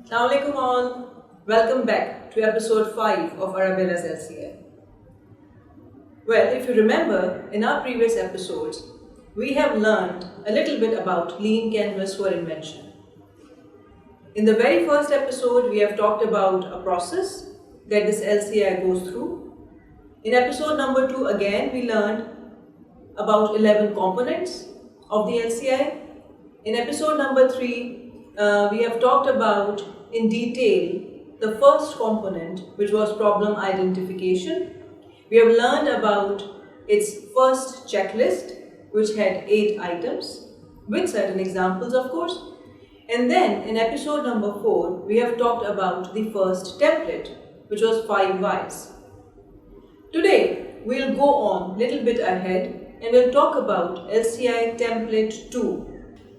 Assalamualaikum all. Welcome back to episode 5 of Arabella's LCI. Well, if you remember, in our previous episodes, we have learned a little bit about lean canvas for invention. In the very first episode, we have talked about a process that this LCI goes through. In episode number 2, again, we learned about 11 components of the LCI. In episode number 3, we have talked about in detail the first component, which was problem identification. We have learned about its first checklist, which had 8 items, with certain examples, of course. And then in episode number 4, we have talked about the first template, which was 5 whys. Today, we'll go on a little bit ahead and we'll talk about LCI template 2.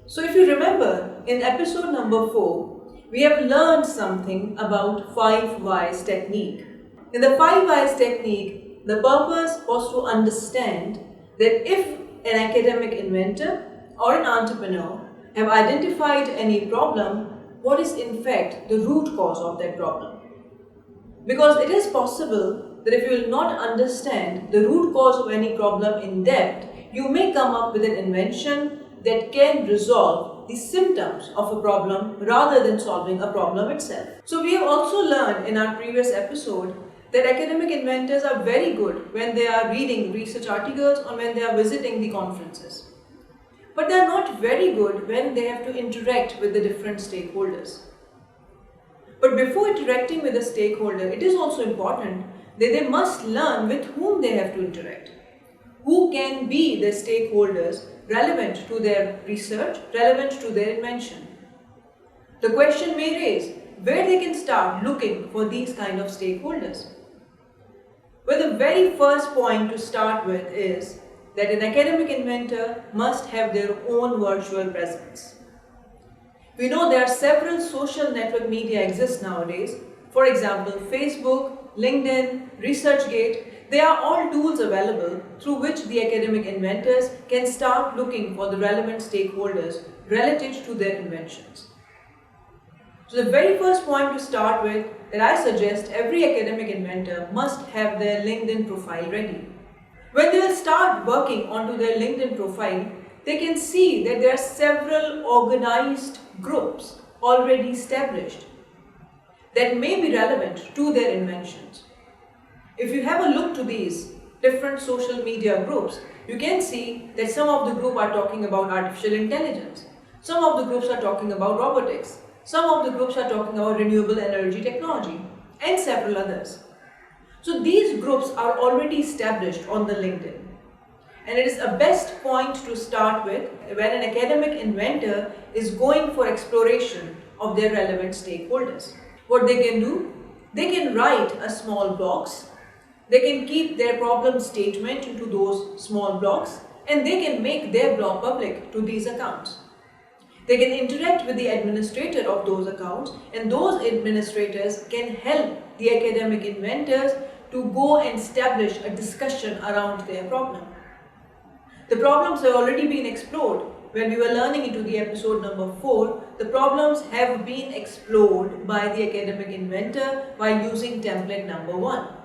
So if you remember, in episode number 4, we have learned something about 5 whys technique. In the 5 whys technique, the purpose was to understand that if an academic inventor or an entrepreneur have identified any problem, what is in fact the root cause of that problem. Because it is possible that if you will not understand the root cause of any problem in depth, you may come up with an invention that can resolve the symptoms of a problem rather than solving a problem itself. So we have also learned in our previous episode that academic inventors are very good when they are reading research articles or when they are visiting the conferences. But they are not very good when they have to interact with the different stakeholders. But before interacting with a stakeholder, it is also important that they must learn with whom they have to interact. Who can be the stakeholders relevant to their research, relevant to their invention. The question may raise where they can start looking for these kind of stakeholders. Well, the very first point to start with is that an academic inventor must have their own virtual presence. We know there are several social network media exist nowadays. For example, Facebook, LinkedIn, ResearchGate. They are all tools available through which the academic inventors can start looking for the relevant stakeholders relative to their inventions. So the very first point to start with that I suggest every academic inventor must have their LinkedIn profile ready. When they will start working onto their LinkedIn profile, they can see that there are several organized groups already established that may be relevant to their inventions. If you have a look to these different social media groups, you can see that some of the groups are talking about artificial intelligence, some of the groups are talking about robotics, some of the groups are talking about renewable energy technology, and several others. So these groups are already established on the LinkedIn. And it is a best point to start with when an academic inventor is going for exploration of their relevant stakeholders. What they can do? They can write a small box. They can keep their problem statement into those small blocks and they can make their blog public to these accounts. They can interact with the administrator of those accounts and those administrators can help the academic inventors to go and establish a discussion around their problem. The problems have already been explored. When we were learning into the episode number 4, the problems have been explored by the academic inventor while using template number 1.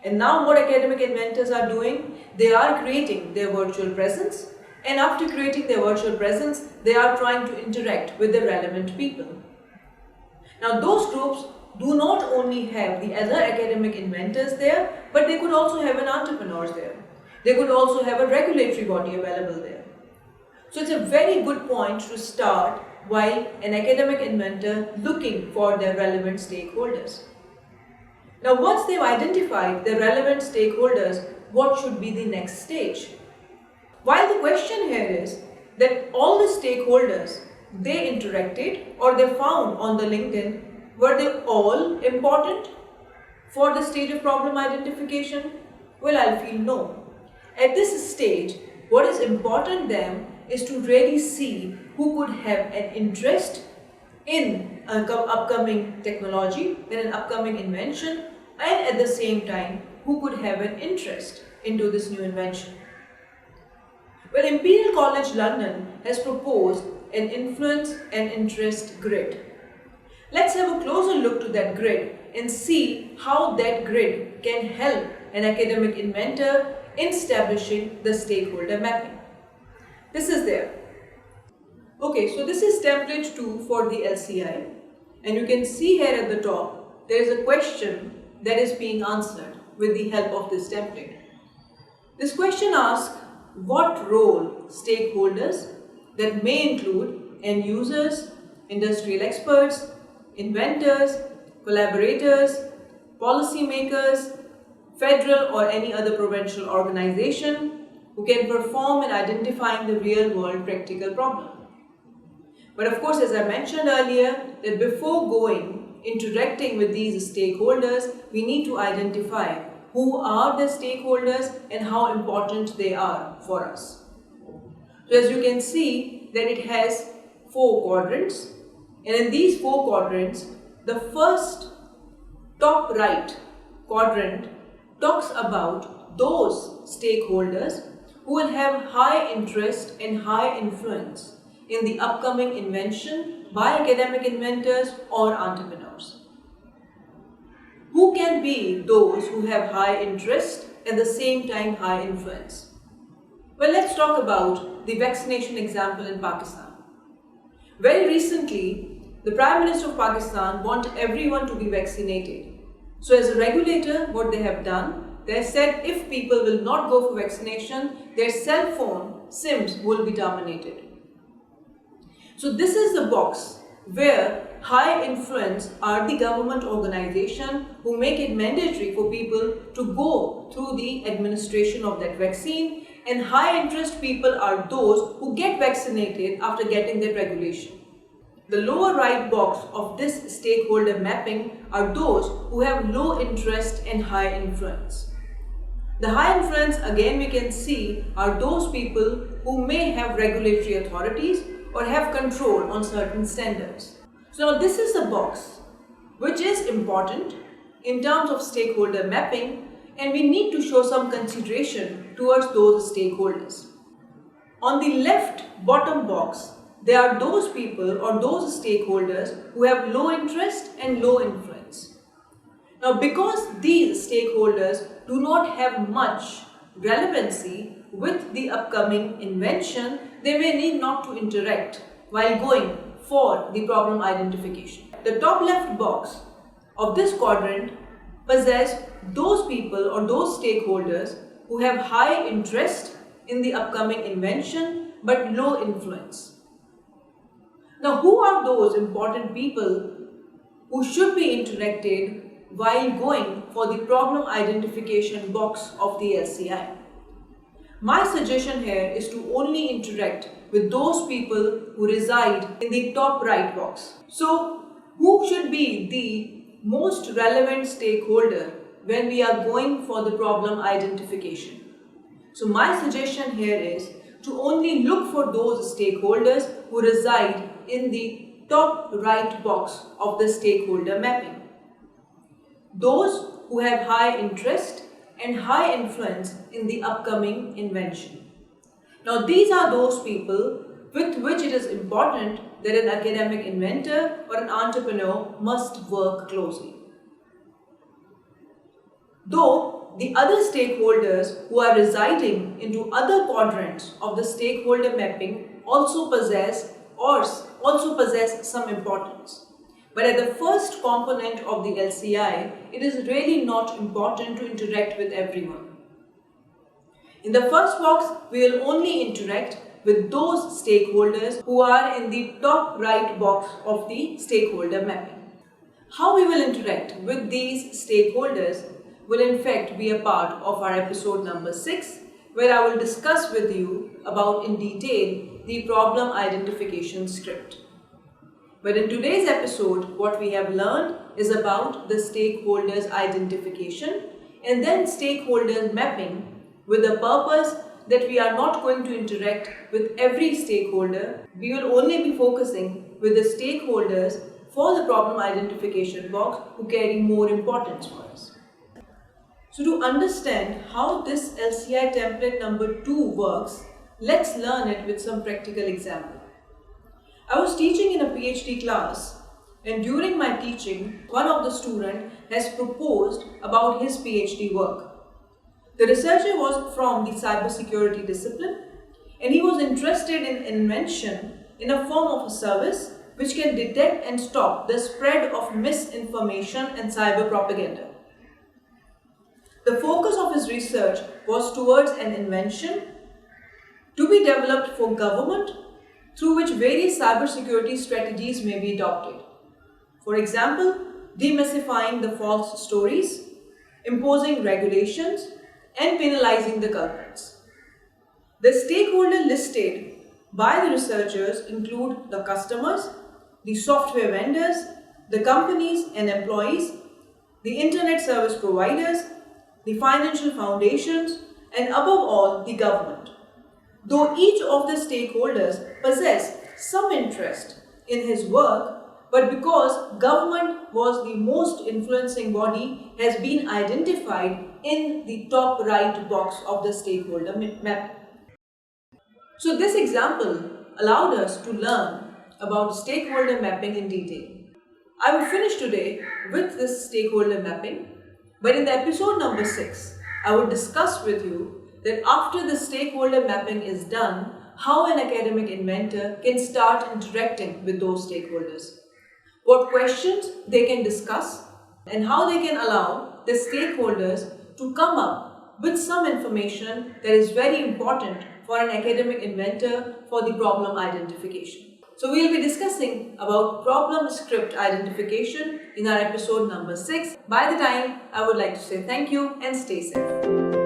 And now what academic inventors are doing, they are creating their virtual presence, and after creating their virtual presence, they are trying to interact with the relevant people. Now those groups do not only have the other academic inventors there, but they could also have an entrepreneurs there. They could also have a regulatory body available there. So it's a very good point to start while an academic inventor looking for their relevant stakeholders. Now once they've identified the relevant stakeholders, what should be the next stage? While the question here is that all the stakeholders they interacted or they found on the LinkedIn, were they all important for the stage of problem identification? Well, I'll feel no. At this stage, what is important then is to really see who could have an interest in an upcoming technology, in an upcoming invention, and at the same time, who could have an interest into this new invention. Well, Imperial College London has proposed an influence and interest grid. Let's have a closer look to that grid and see how that grid can help an academic inventor in establishing the stakeholder mapping. This is there. Okay, so this is template 2 for the LCI, and you can see here at the top there is a question that is being answered with the help of this template. This question asks what role stakeholders, that may include end users, industrial experts, inventors, collaborators, policymakers, federal or any other provincial organization who can perform in identifying the real-world practical problem. But of course, as I mentioned earlier, that before interacting with these stakeholders, we need to identify who are the stakeholders and how important they are for us. So as you can see that it has 4 quadrants, and in these 4 quadrants, the first top right quadrant talks about those stakeholders who will have high interest and high influence in the upcoming invention by academic inventors or entrepreneurs. Who can be those who have high interest at the same time high influence? Well, let's talk about the vaccination example in Pakistan. Very recently, the Prime Minister of Pakistan wanted everyone to be vaccinated. So as a regulator, what they have done, they have said if people will not go for vaccination, their cell phone SIMs will be terminated. So this is the box where high influence are the government organization who make it mandatory for people to go through the administration of that vaccine, and high interest people are those who get vaccinated after getting that regulation. The lower right box of this stakeholder mapping are those who have low interest and high influence. The high influence, again we can see, are those people who may have regulatory authorities or have control on certain standards. So now this is the box which is important in terms of stakeholder mapping, and we need to show some consideration towards those stakeholders. On the left bottom box, there are those people or those stakeholders who have low interest and low influence. Now because these stakeholders do not have much relevancy with the upcoming invention, they may need not to interact while going for the problem identification. The top left box of this quadrant possess those people or those stakeholders who have high interest in the upcoming invention but low influence. Now, who are those important people who should be interacted while going for the problem identification box of the LCI? My suggestion here is to only interact with those people who reside in the top right box. So, who should be the most relevant stakeholder when we are going for the problem identification? So, my suggestion here is to only look for those stakeholders who reside in the top right box of the stakeholder mapping. Those who have high interest and high influence in the upcoming invention. Now these are those people with which it is important that an academic inventor or an entrepreneur must work closely. Though the other stakeholders who are residing into other quadrants of the stakeholder mapping also possess some importance. But at the first component of the LCI, it is really not important to interact with everyone. In the first box, we will only interact with those stakeholders who are in the top right box of the stakeholder mapping. How we will interact with these stakeholders will in fact be a part of our episode number 6, where I will discuss with you about in detail the problem identification script. But in today's episode, what we have learned is about the stakeholders identification and then stakeholders mapping, with the purpose that we are not going to interact with every stakeholder. We will only be focusing with the stakeholders for the problem identification box who carry more importance for us. So to understand how this LCI template number 2 works, let's learn it with some practical example. I was teaching in a PhD class and during my teaching, one of the students has proposed about his PhD work. The researcher was from the cybersecurity discipline, and he was interested in invention in a form of a service which can detect and stop the spread of misinformation and cyber propaganda. The focus of his research was towards an invention to be developed for government through which various cybersecurity strategies may be adopted. For example, demystifying the false stories, imposing regulations, and penalizing the culprits. The stakeholders listed by the researchers include the customers, the software vendors, the companies and employees, the internet service providers, the financial foundations, and above all, the government. Though each of the stakeholders possess some interest in his work, but because government was the most influencing body has been identified in the top right box of the stakeholder map. So this example allowed us to learn about stakeholder mapping in detail. I will finish today with this stakeholder mapping, but in the episode number 6, I will discuss with you that after the stakeholder mapping is done, how an academic inventor can start interacting with those stakeholders, what questions they can discuss, and how they can allow the stakeholders to come up with some information that is very important for an academic inventor for the problem identification. So we will be discussing about problem script identification in our episode number 6. By the time, I would like to say thank you and stay safe.